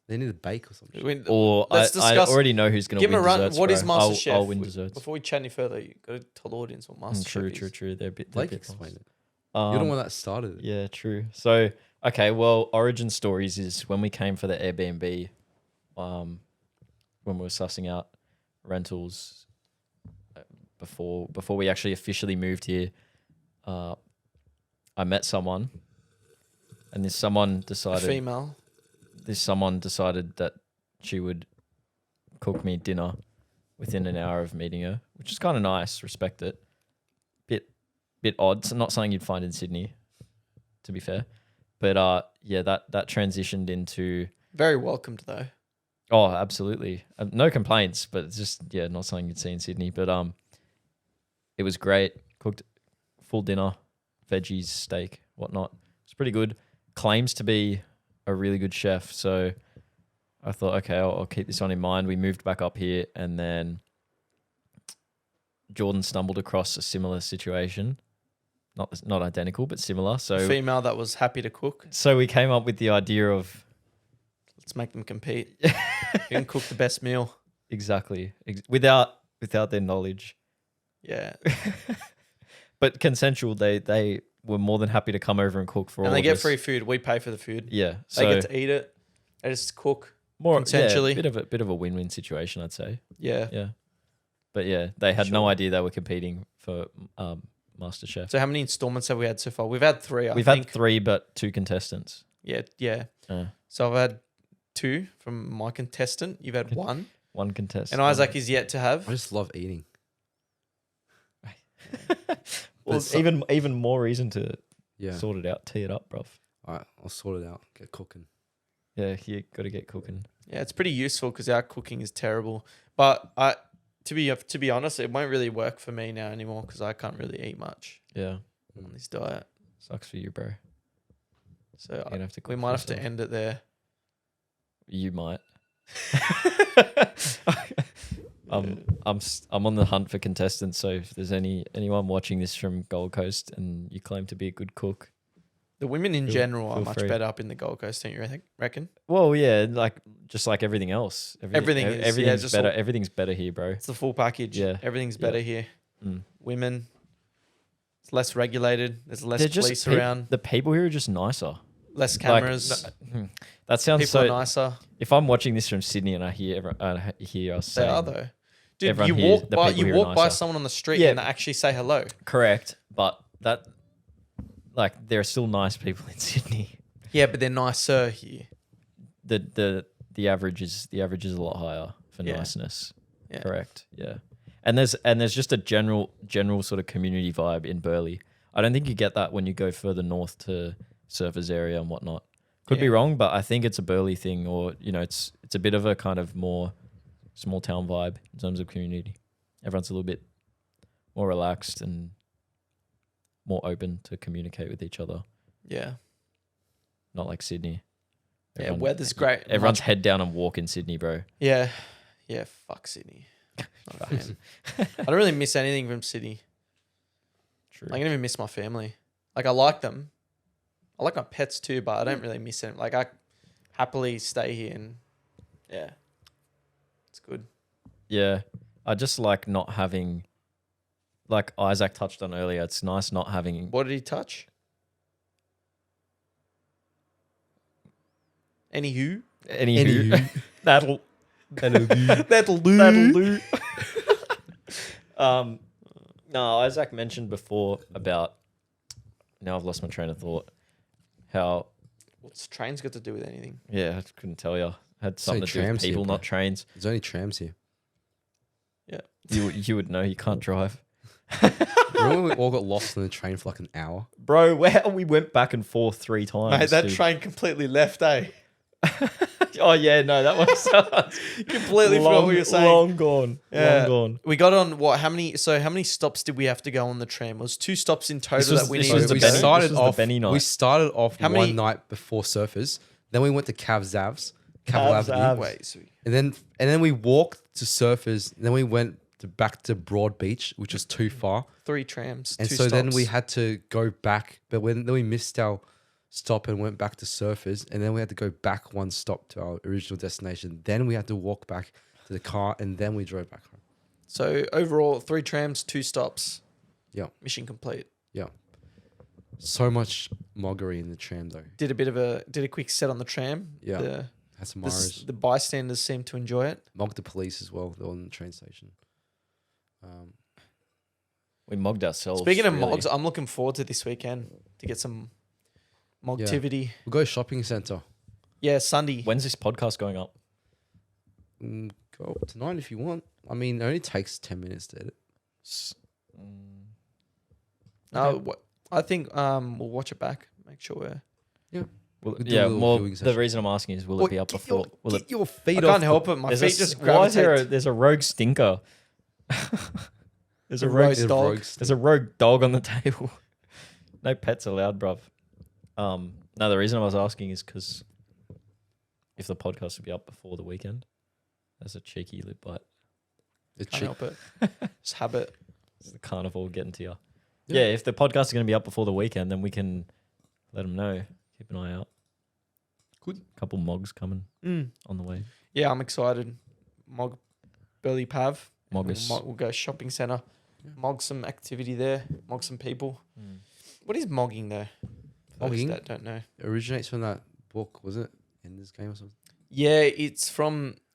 Speaker 1: They need to bake or something.
Speaker 2: Or
Speaker 3: Let's
Speaker 2: I
Speaker 3: discuss-
Speaker 2: already know who's going to
Speaker 3: Give
Speaker 2: win
Speaker 3: him a run.
Speaker 2: desserts.
Speaker 3: What is
Speaker 2: bro.
Speaker 3: MasterChef?
Speaker 2: I'll win desserts.
Speaker 3: Before we chat any further, you got to tell the audience what MasterChef is.
Speaker 2: True. They're a bit.
Speaker 1: Blake
Speaker 2: they're a bit
Speaker 1: explained
Speaker 2: lost.
Speaker 1: it. You're the one that started it.
Speaker 2: Yeah, true. So, okay, well, origin stories is when we came for the Airbnb, when we were sussing out rentals before we actually officially moved here. I met someone, and this someone decided that she would cook me dinner within an hour of meeting her, which is kind of nice. Respect it. Bit odd. It's not something you'd find in Sydney, to be fair. But yeah, that transitioned into
Speaker 3: Very welcomed though.
Speaker 2: oh, absolutely, no complaints. But it's just not something you'd see in Sydney. But it was great. Cooked full dinner, veggies, steak, whatnot. It's pretty good. Claims to be a really good chef. So I thought, okay, I'll keep this one in mind. We moved back up here, and then Jordan stumbled across a similar situation. Not identical, but similar. So
Speaker 3: Female that was happy to cook.
Speaker 2: so we came up with the idea of
Speaker 3: Let's make them compete. You can cook the best meal.
Speaker 2: exactly without their knowledge,
Speaker 3: Yeah.
Speaker 2: but consensual. They were more than happy to come over and cook for all
Speaker 3: And they
Speaker 2: of
Speaker 3: get
Speaker 2: us.
Speaker 3: free food. We pay for the food.
Speaker 2: Yeah,
Speaker 3: They
Speaker 2: so
Speaker 3: get to eat it. They just cook.
Speaker 2: more
Speaker 3: consensually.
Speaker 2: bit of a win-win situation, I'd say.
Speaker 3: Yeah.
Speaker 2: Yeah, but yeah, they had no
Speaker 3: Sure.
Speaker 2: idea they were competing for MasterChef.
Speaker 3: So how many installments have we had so far? We've had 3,
Speaker 2: We've
Speaker 3: I think.
Speaker 2: had 3, but 2 contestants.
Speaker 3: Yeah.
Speaker 2: Uh,
Speaker 3: So I've had 2 from my contestant. You've had 1.
Speaker 2: one contestant.
Speaker 3: And Isaac is yet to have.
Speaker 1: I just love eating.
Speaker 2: Well,
Speaker 1: But so-
Speaker 2: even more reason to
Speaker 1: Yeah.
Speaker 2: sort it out, tee it up, bruv.
Speaker 1: All right, I'll sort it out. Get cooking.
Speaker 2: Yeah, you got to get cooking.
Speaker 3: Yeah, it's pretty useful because our cooking is terrible. But to be honest, it won't really work for me now anymore because I can't really eat much
Speaker 2: Yeah,
Speaker 3: on this diet.
Speaker 2: sucks for you, bro.
Speaker 3: So
Speaker 2: You're gonna have to.
Speaker 3: we
Speaker 2: cook
Speaker 3: might
Speaker 2: for
Speaker 3: have to
Speaker 2: yourself.
Speaker 3: end it there.
Speaker 2: You might. I'm on the hunt for contestants. So if there's anyone watching this from Gold Coast and you claim to be a good cook,
Speaker 3: The women in
Speaker 2: Feel-
Speaker 3: general are
Speaker 2: feel
Speaker 3: much
Speaker 2: free.
Speaker 3: better up in the Gold Coast, don't you reckon?
Speaker 2: well, yeah, just like everything else.
Speaker 3: Everything is, yeah,
Speaker 2: everything's
Speaker 3: just
Speaker 2: better.
Speaker 3: all-
Speaker 2: Everything's better here, bro.
Speaker 3: It's the full package.
Speaker 2: Yeah.
Speaker 3: Everything's
Speaker 2: Yeah.
Speaker 3: better here.
Speaker 2: Mm.
Speaker 3: Women, it's less regulated. There's less
Speaker 2: They're just
Speaker 3: police around.
Speaker 2: The people here are just nicer.
Speaker 3: Less
Speaker 2: Like,
Speaker 3: cameras.
Speaker 2: that sounds
Speaker 3: People
Speaker 2: so.
Speaker 3: are nicer.
Speaker 2: If I'm watching this from Sydney and I hear us
Speaker 3: They
Speaker 2: saying
Speaker 3: are though. Dude,
Speaker 2: everyone
Speaker 3: you
Speaker 2: here-
Speaker 3: walk
Speaker 2: the
Speaker 3: by
Speaker 2: people here are
Speaker 3: by
Speaker 2: nicer.
Speaker 3: someone on the street
Speaker 2: Yeah.
Speaker 3: and they actually say hello.
Speaker 2: correct, but that like there are still nice people in Sydney.
Speaker 3: Yeah, but they're nicer here.
Speaker 2: The average is a lot higher for
Speaker 3: Yeah.
Speaker 2: niceness.
Speaker 3: Yeah.
Speaker 2: Correct. Yeah. And there's just a general sort of community vibe in Burleigh. I don't think you get that when you go further north to Surfers area and whatnot. Could be
Speaker 3: Yeah.
Speaker 2: wrong, but I think it's a Burleigh thing, or it's a bit of a kind of more small town vibe in terms of community. Everyone's a little bit more relaxed and more open to communicate with each other.
Speaker 3: Yeah.
Speaker 2: Not like Sydney.
Speaker 3: Yeah, weather's great.
Speaker 2: Everyone's head down and walk in Sydney, bro.
Speaker 3: Yeah. Yeah, fuck Sydney. Not a fan. I don't really miss anything from Sydney.
Speaker 2: True.
Speaker 3: I don't even miss my family. Like, I like them. I like my pets too, but I don't really miss them. Like, I happily stay here and it's good.
Speaker 2: Yeah. I just like not having, like Isaac touched on earlier, it's nice not having.
Speaker 3: What did he touch? Anywho. That'll do.
Speaker 2: No, Isaac mentioned before about, now I've lost my train of thought, how,
Speaker 3: What's trains got to do with anything?
Speaker 2: yeah, I couldn't tell you. Had something to do with
Speaker 1: trams here,
Speaker 2: people,
Speaker 1: bro.
Speaker 2: not trains.
Speaker 1: There's only trams here.
Speaker 3: Yeah.
Speaker 2: You would know, you can't drive.
Speaker 1: Remember when we all got lost in the train for like an hour?
Speaker 2: Bro, we went back and forth 3 times.
Speaker 3: Mate, that
Speaker 2: dude.
Speaker 3: train completely left, eh?
Speaker 2: Oh, yeah, no, that was
Speaker 3: Completely forgot what you were saying.
Speaker 2: Long gone.
Speaker 3: Yeah.
Speaker 2: Long gone.
Speaker 3: We got on what? How many stops did we have to go on the tram? It was 2 stops in total
Speaker 2: was-
Speaker 3: that we
Speaker 2: this
Speaker 3: needed
Speaker 2: was
Speaker 3: to
Speaker 2: the
Speaker 3: go.
Speaker 2: Benny-
Speaker 1: started
Speaker 2: this was the
Speaker 1: off.
Speaker 2: Benny night.
Speaker 1: We started off
Speaker 3: How
Speaker 1: one
Speaker 3: many-
Speaker 1: night before Surfers. Then we went to Cavs Avs,
Speaker 2: Cavs
Speaker 1: Avenue,
Speaker 2: Avs.
Speaker 3: Wait, so
Speaker 1: and then we walked to Surfers. And then we went back to Broad Beach, which was too far.
Speaker 3: 3 trams.
Speaker 1: And
Speaker 3: 2
Speaker 1: so then we
Speaker 3: stops.
Speaker 1: had to go back, but then we missed our stop and went back to Surfers, and then we had to go back 1 stop to our original destination. Then we had to walk back to the car, and then we drove back home.
Speaker 3: So overall, 3 trams, 2 stops.
Speaker 1: Yeah.
Speaker 3: Mission complete.
Speaker 1: Yeah. So much moggery in the tram though.
Speaker 3: Did a quick set on the tram.
Speaker 1: Yeah. Had some Maras.
Speaker 3: The bystanders seemed to enjoy it.
Speaker 1: Mogged the police as well. They were on the train station.
Speaker 2: We mogged ourselves.
Speaker 3: Speaking of
Speaker 2: really.
Speaker 3: mogs, I'm looking forward to this weekend to get some mogtivity.
Speaker 1: We'll go shopping centre.
Speaker 3: Yeah, Sunday.
Speaker 2: When's this podcast going up?
Speaker 1: Go tonight if you want. I mean, it only takes 10 minutes to edit.
Speaker 3: I think we'll watch it back. Make sure we're.
Speaker 2: Will,
Speaker 1: We'll do a
Speaker 2: yeah,
Speaker 1: little
Speaker 2: well,
Speaker 1: viewing
Speaker 2: the
Speaker 1: session.
Speaker 2: reason I'm asking is, will it be up before? Will
Speaker 1: Get
Speaker 2: it?
Speaker 1: your
Speaker 3: I
Speaker 1: feet
Speaker 3: can't
Speaker 1: off.
Speaker 3: help it. My feet just gravitate.
Speaker 2: There's a rogue stinker. There's a
Speaker 3: A
Speaker 2: rogue
Speaker 3: roast dog.
Speaker 2: There's a rogue dog on the table. No pets allowed, bruv. No, the reason I was asking is because if the podcast will be up before the weekend, that's a cheeky lip bite.
Speaker 3: Can't help it. Just habit.
Speaker 2: It's the carnival getting to you.
Speaker 1: Yeah.
Speaker 2: Yeah, if the podcast is going to be up before the weekend, then we can let them know. Keep an eye out.
Speaker 1: Good.
Speaker 2: Couple mogs coming on the way.
Speaker 3: Yeah, I'm excited. Mog Belly Pav.
Speaker 2: Moggus.
Speaker 3: We'll go shopping centre.
Speaker 1: Yeah.
Speaker 3: Mog some activity there. Mog some people. What is mogging though? For those
Speaker 1: Mogging?
Speaker 3: that don't know.
Speaker 1: It originates from that book, was it? Ender's Game or something?
Speaker 3: Yeah, it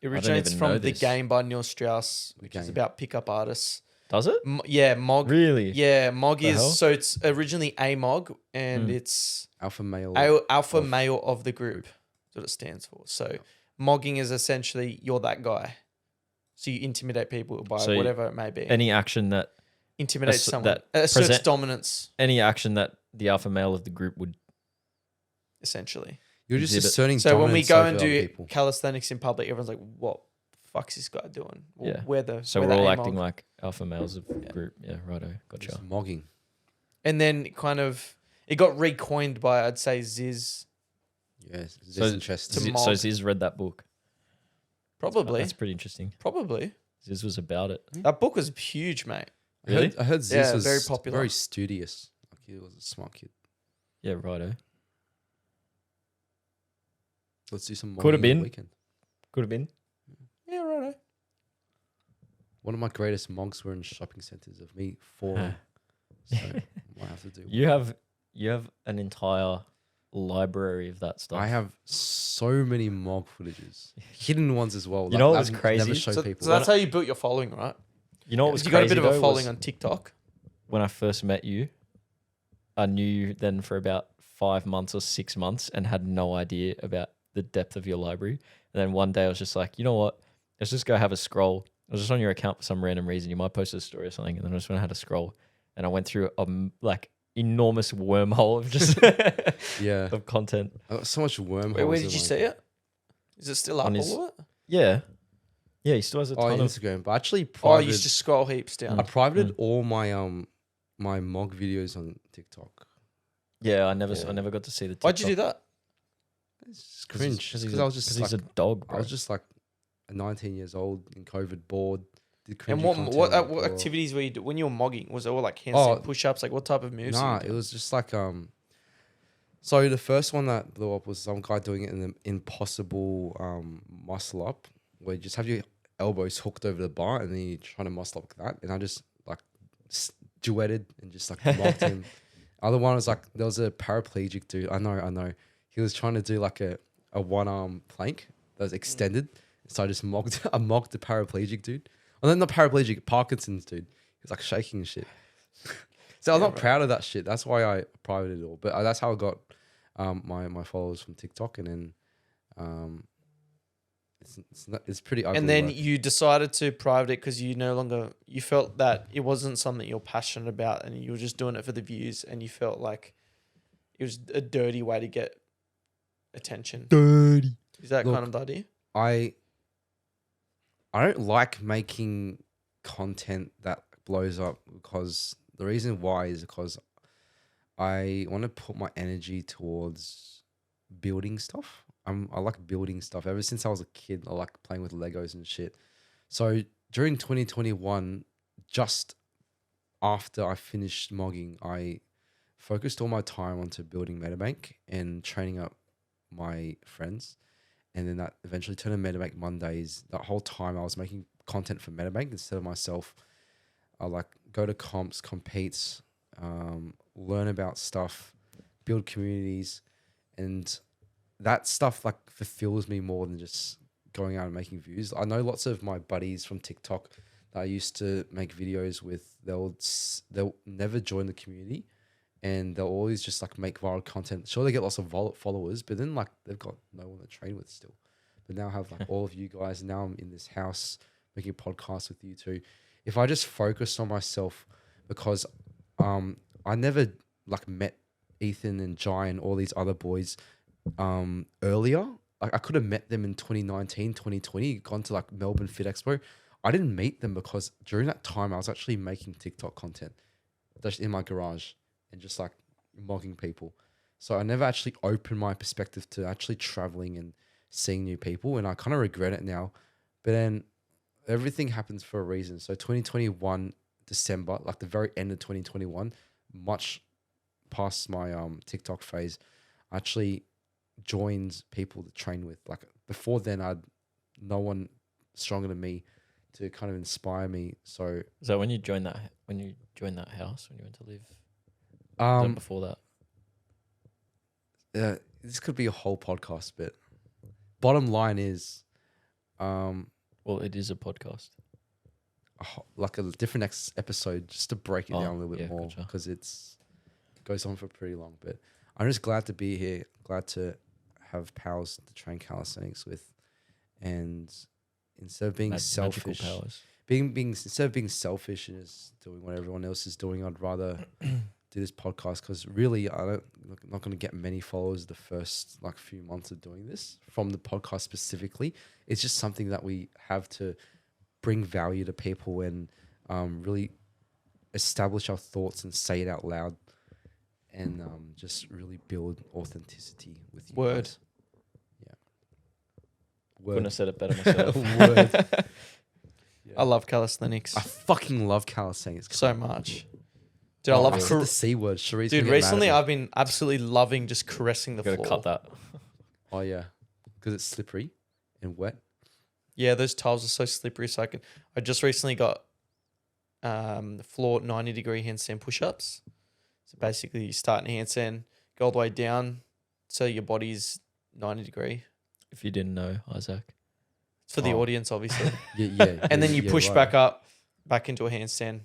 Speaker 3: originates
Speaker 2: even
Speaker 3: from
Speaker 2: know
Speaker 3: The
Speaker 2: this.
Speaker 3: Game by Neil Strauss, which is
Speaker 1: Game.
Speaker 3: about pickup artists.
Speaker 2: Does it?
Speaker 3: Yeah, Mog.
Speaker 2: Really?
Speaker 3: Yeah, Mog
Speaker 2: The
Speaker 3: is
Speaker 2: hell?
Speaker 3: so it's originally a Mog and it's
Speaker 1: Alpha male.
Speaker 3: alpha
Speaker 1: of-
Speaker 3: male of the group. That's what it stands for. So mogging is essentially you're that guy. So you intimidate people by
Speaker 2: So
Speaker 3: whatever it may be.
Speaker 2: Any action that
Speaker 3: Intimidate
Speaker 2: ass-
Speaker 3: someone.
Speaker 2: that
Speaker 3: Asserts
Speaker 2: present-
Speaker 3: dominance,
Speaker 2: the alpha male of the group would.
Speaker 3: essentially.
Speaker 1: You're just
Speaker 2: exhibit.
Speaker 1: asserting
Speaker 3: So when we
Speaker 1: dominance
Speaker 3: go
Speaker 1: over
Speaker 3: and
Speaker 1: other
Speaker 3: do
Speaker 1: people.
Speaker 3: calisthenics in public, everyone's like, "What the fuck's this guy doing?" Well,
Speaker 2: Yeah. So
Speaker 3: we're
Speaker 2: we're
Speaker 3: the
Speaker 2: all
Speaker 3: AMOG.
Speaker 2: acting like alpha males of the group. Yeah, righto. Gotcha.
Speaker 1: Just mogging.
Speaker 3: And then it got recoined by I'd say Ziz.
Speaker 1: Yes. It's
Speaker 2: So-
Speaker 1: interesting.
Speaker 3: To
Speaker 2: So
Speaker 3: mog.
Speaker 2: Ziz read that book.
Speaker 3: Probably,
Speaker 2: That's pretty interesting.
Speaker 3: probably.
Speaker 2: Ziz was about it.
Speaker 3: That book was huge, mate.
Speaker 2: Really?
Speaker 1: I heard Ziz
Speaker 3: Yeah,
Speaker 1: was
Speaker 3: very popular.
Speaker 1: very studious. Like he was a smart kid.
Speaker 2: Yeah, righto.
Speaker 1: Let's do some mogging
Speaker 2: Could have
Speaker 1: on the
Speaker 2: been.
Speaker 1: weekend.
Speaker 2: Could have been.
Speaker 3: Yeah, right.
Speaker 1: One of my greatest mogs were in shopping centres of me falling. So might have to do.
Speaker 2: You have an entire library of that stuff.
Speaker 1: I have so many mog footages, hidden ones as well.
Speaker 2: You know what was
Speaker 1: I've
Speaker 2: crazy?
Speaker 1: Never show
Speaker 3: So,
Speaker 1: people.
Speaker 3: so that's how you built your following, right?
Speaker 2: You know what was
Speaker 3: You
Speaker 2: crazy
Speaker 3: got a bit of a
Speaker 2: though
Speaker 3: following
Speaker 2: was
Speaker 3: on TikTok.
Speaker 2: when I first met you. I knew you then for about 5 months or 6 months and had no idea about the depth of your library. And then one day I was just like, you know what? Let's just go have a scroll. I was just on your account for some random reason. You might post a story or something, and then I just went and had a scroll, and I went through a enormous wormhole of just
Speaker 1: Yeah,
Speaker 2: of content.
Speaker 1: I got so much wormholes.
Speaker 3: Where
Speaker 1: in
Speaker 3: did you
Speaker 1: my-
Speaker 3: see it? Is it still up
Speaker 2: On
Speaker 3: or
Speaker 2: his-
Speaker 3: what?
Speaker 2: Yeah, he still has a
Speaker 1: Oh,
Speaker 2: ton of.
Speaker 1: Instagram, but actually,
Speaker 3: Oh, I
Speaker 1: private,
Speaker 3: used to scroll heaps down.
Speaker 1: I privated all my my mog videos on TikTok.
Speaker 2: Yeah, I never
Speaker 1: Yeah.
Speaker 2: got to see the.
Speaker 3: Why'd you do that?
Speaker 1: It's just cringe
Speaker 2: Because
Speaker 1: because I was just
Speaker 2: he's
Speaker 1: like,
Speaker 2: a dog,
Speaker 1: I
Speaker 2: bro.
Speaker 1: was just like 19 years old in COVID, bored. Did
Speaker 3: And
Speaker 1: cringy
Speaker 3: what
Speaker 1: content,
Speaker 3: what
Speaker 1: or-
Speaker 3: activities were you when you were mogging? Was it all like handstand
Speaker 1: Oh,
Speaker 3: push-ups? Like what type of moves?
Speaker 1: Nah,
Speaker 3: did
Speaker 1: it
Speaker 3: you do?
Speaker 1: was just like So the first one that blew up was some guy doing it in the impossible muscle up, where you just have your elbows hooked over the bar and then you're trying to muscle up like that. And I just like duetted and just like mocked him. Other one was like, there was a paraplegic dude. I know. He was trying to do like a one arm plank that was extended. So I just mocked the paraplegic dude. Oh, no, not paraplegic, Parkinson's dude. He was like shaking and shit. So I'm not proud of that shit. That's why I privated it all. But that's how I got my followers from TikTok. And then it's pretty ugly.
Speaker 3: And then
Speaker 1: like,
Speaker 3: you decided to private it because you felt that it wasn't something you're passionate about and you were just doing it for the views and you felt like it was a dirty way to get attention.
Speaker 1: dirty.
Speaker 3: Is that
Speaker 1: Look,
Speaker 3: kind of the idea?
Speaker 1: I don't like making content that blows up, because the reason why is because I want to put my energy towards building stuff. I like building stuff. Ever since I was a kid, I like playing with Legos and shit. So during 2021, just after I finished Smogging, I focused all my time onto building MetaBank and training up my friends. And then that eventually turned to MetaBank Mondays. That whole time I was making content for MetaBank instead of myself. I like go to comps, competes, learn about stuff, build communities, and that stuff like fulfills me more than just going out and making views. I know lots of my buddies from TikTok that I used to make videos with. They'll never join the community, and they'll always just like make viral content. Sure, they get lots of followers, but then like they've got no one to train with still. But now I have like all of you guys. Now I'm in this house making a podcast with you two. If I just focus on myself, because I never like met Ethan and Jai and all these other boys earlier. Like I could have met them in 2019, 2020, gone to like Melbourne Fit Expo. I didn't meet them because during that time I was actually making TikTok content just in my garage and just like mocking people. So I never actually opened my perspective to actually traveling and seeing new people, and I kind of regret it now. But then everything happens for a reason. So 2021 December, like the very end of 2021, much past my TikTok phase, I actually joined people to train with. Like before then, I'd no one stronger than me to kind of inspire me. So
Speaker 2: when you joined that house when you went to live? Was that before that?
Speaker 1: This could be a whole podcast, but bottom line is,
Speaker 2: Well, it is a podcast.
Speaker 1: like a different next episode just to break it down a little bit more,
Speaker 2: gotcha.
Speaker 1: because it goes on for pretty long. But I'm just glad to be here, glad to have pals to train calisthenics with, and instead of being selfish, instead of being selfish and just doing what everyone else is doing, I'd rather do this podcast, because really I'm not going to get many followers the first like few months of doing this from the podcast specifically. It's just something that we have to bring value to people and really establish our thoughts and say it out loud, and just really build authenticity with you
Speaker 3: Word.
Speaker 1: guys. Yeah.
Speaker 2: Couldn't have said it better myself.
Speaker 1: Word. Yeah.
Speaker 3: I love calisthenics
Speaker 1: I fucking love calisthenics
Speaker 3: so much. Dude, I love
Speaker 1: I said the C word. Sharice
Speaker 3: Dude,
Speaker 1: gonna get mad
Speaker 3: recently
Speaker 1: at me.
Speaker 3: I've been absolutely loving just caressing the
Speaker 2: Gotta
Speaker 3: floor.
Speaker 2: cut that.
Speaker 1: Oh yeah, because it's slippery and wet.
Speaker 3: Yeah, those tiles are so slippery. So I just recently got the floor 90-degree handstand push-ups. So basically you start in handstand, go all the way down so your body's 90 degree.
Speaker 2: If you didn't know, Isaac.
Speaker 3: It's for the audience, obviously.
Speaker 1: Yeah.
Speaker 3: And then you push back up, back into a handstand.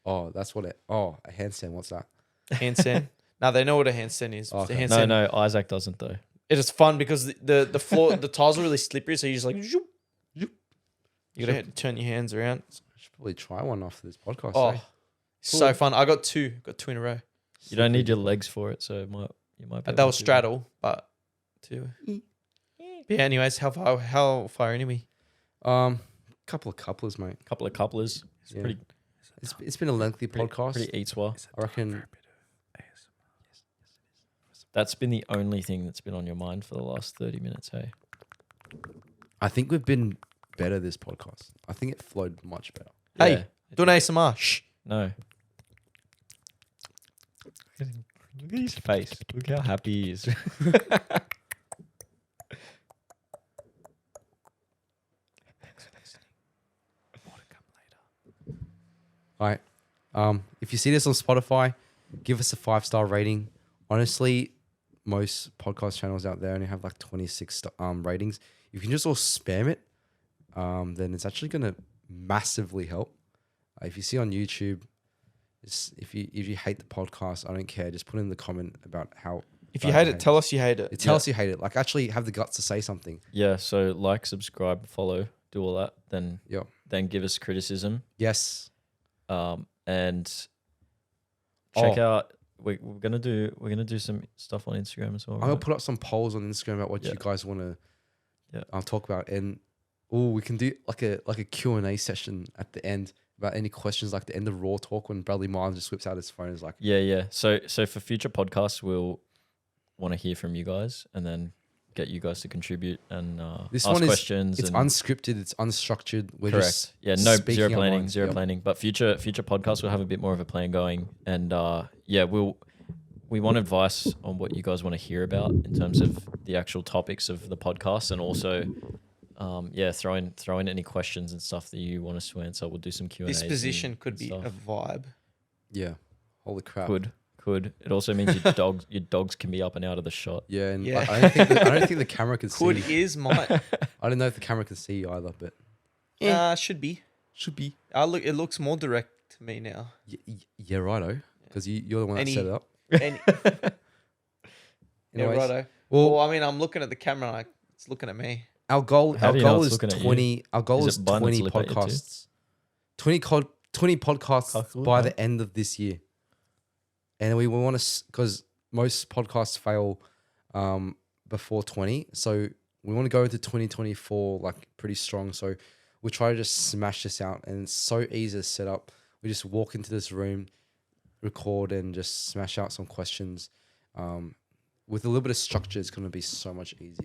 Speaker 1: Oh, that's what a handstand. What's that?
Speaker 3: Handstand. Now they know what a handstand is.
Speaker 1: Okay.
Speaker 3: The handstand.
Speaker 2: No, Isaac doesn't though.
Speaker 3: It is fun because the floor, the tiles are really slippery. So you just like, zoop, zoop. You gotta turn your hands around.
Speaker 1: I should probably try one after this podcast.
Speaker 3: Oh,
Speaker 1: eh?
Speaker 3: so fun. I got two in a row.
Speaker 2: You don't need your legs for it, so you might be
Speaker 3: That
Speaker 2: able
Speaker 3: was
Speaker 2: to do
Speaker 3: straddle, but two. But yeah, anyways, how far into me?
Speaker 1: Couple of couplers, mate.
Speaker 2: a couple of couplers. It's
Speaker 1: Yeah.
Speaker 2: pretty
Speaker 1: It's been a lengthy podcast.
Speaker 2: pretty eats-wa.
Speaker 1: I reckon.
Speaker 2: That's been the only thing that's been on your mind for the last 30 minutes, hey?
Speaker 1: I think we've been better this podcast. I think it flowed much better.
Speaker 3: Hey,
Speaker 2: Yeah.
Speaker 3: do an ASMR. Shh.
Speaker 2: No. at his face. Look how happy he is.
Speaker 1: All right. If you see this on Spotify, give us a 5-star rating. Honestly, most podcast channels out there only have like 26 ratings. If you can just all spam it, then it's actually going to massively help. If you see on YouTube, if you hate the podcast, I don't care. Just put in the comment about how.
Speaker 3: If you hate it, tell us you hate it.
Speaker 1: Tell us you hate it. Like, actually have the guts to say something.
Speaker 2: Yeah, so like, subscribe, follow, do all that. Then give us criticism.
Speaker 1: Yes.
Speaker 2: And check out. We're gonna do some stuff on Instagram as well.
Speaker 1: I'm gonna put up some polls on Instagram about what you guys want to talk about, and we can do like a Q&A session at the end about any questions, like the end of Raw Talk when Bradley Miles just whips out his phone. Is like
Speaker 2: So for future podcasts, we'll want to hear from you guys, and then get you guys to contribute and
Speaker 1: this
Speaker 2: ask
Speaker 1: one
Speaker 2: questions.
Speaker 1: It's unscripted, it's unstructured. We're
Speaker 2: correct.
Speaker 1: Just
Speaker 2: Zero planning. But future podcasts will have a bit more of a plan going, and we want advice on what you guys want to hear about in terms of the actual topics of the podcast, and also throw in any questions and stuff that you want us to answer. We'll do some Q&A.
Speaker 3: This position could be a vibe.
Speaker 1: Yeah. Holy crap.
Speaker 2: Could. It also means your dogs can be up and out of the shot.
Speaker 1: Yeah, and I don't think the camera can see.
Speaker 3: Could is might.
Speaker 1: I don't know if the camera can see you either, but
Speaker 3: Should be.
Speaker 1: should be.
Speaker 3: It looks more direct to me now.
Speaker 1: Yeah, righto. Because you're the one that set it up.
Speaker 3: Yeah, righto.
Speaker 1: Well,
Speaker 3: I mean, I'm looking at the camera like it's looking at me.
Speaker 1: Our goal is 20. Our goal
Speaker 2: Is
Speaker 1: is
Speaker 2: it bun
Speaker 1: 20
Speaker 2: that's lip at you too?
Speaker 1: podcasts. 20 podcasts by the end of this year. And we want to, because most podcasts fail before 20. So we want to go into 2024 like pretty strong. So we'll try to just smash this out. And it's so easy to set up. We just walk into this room, record, and just smash out some questions. With a little bit of structure, it's going to be so much easier.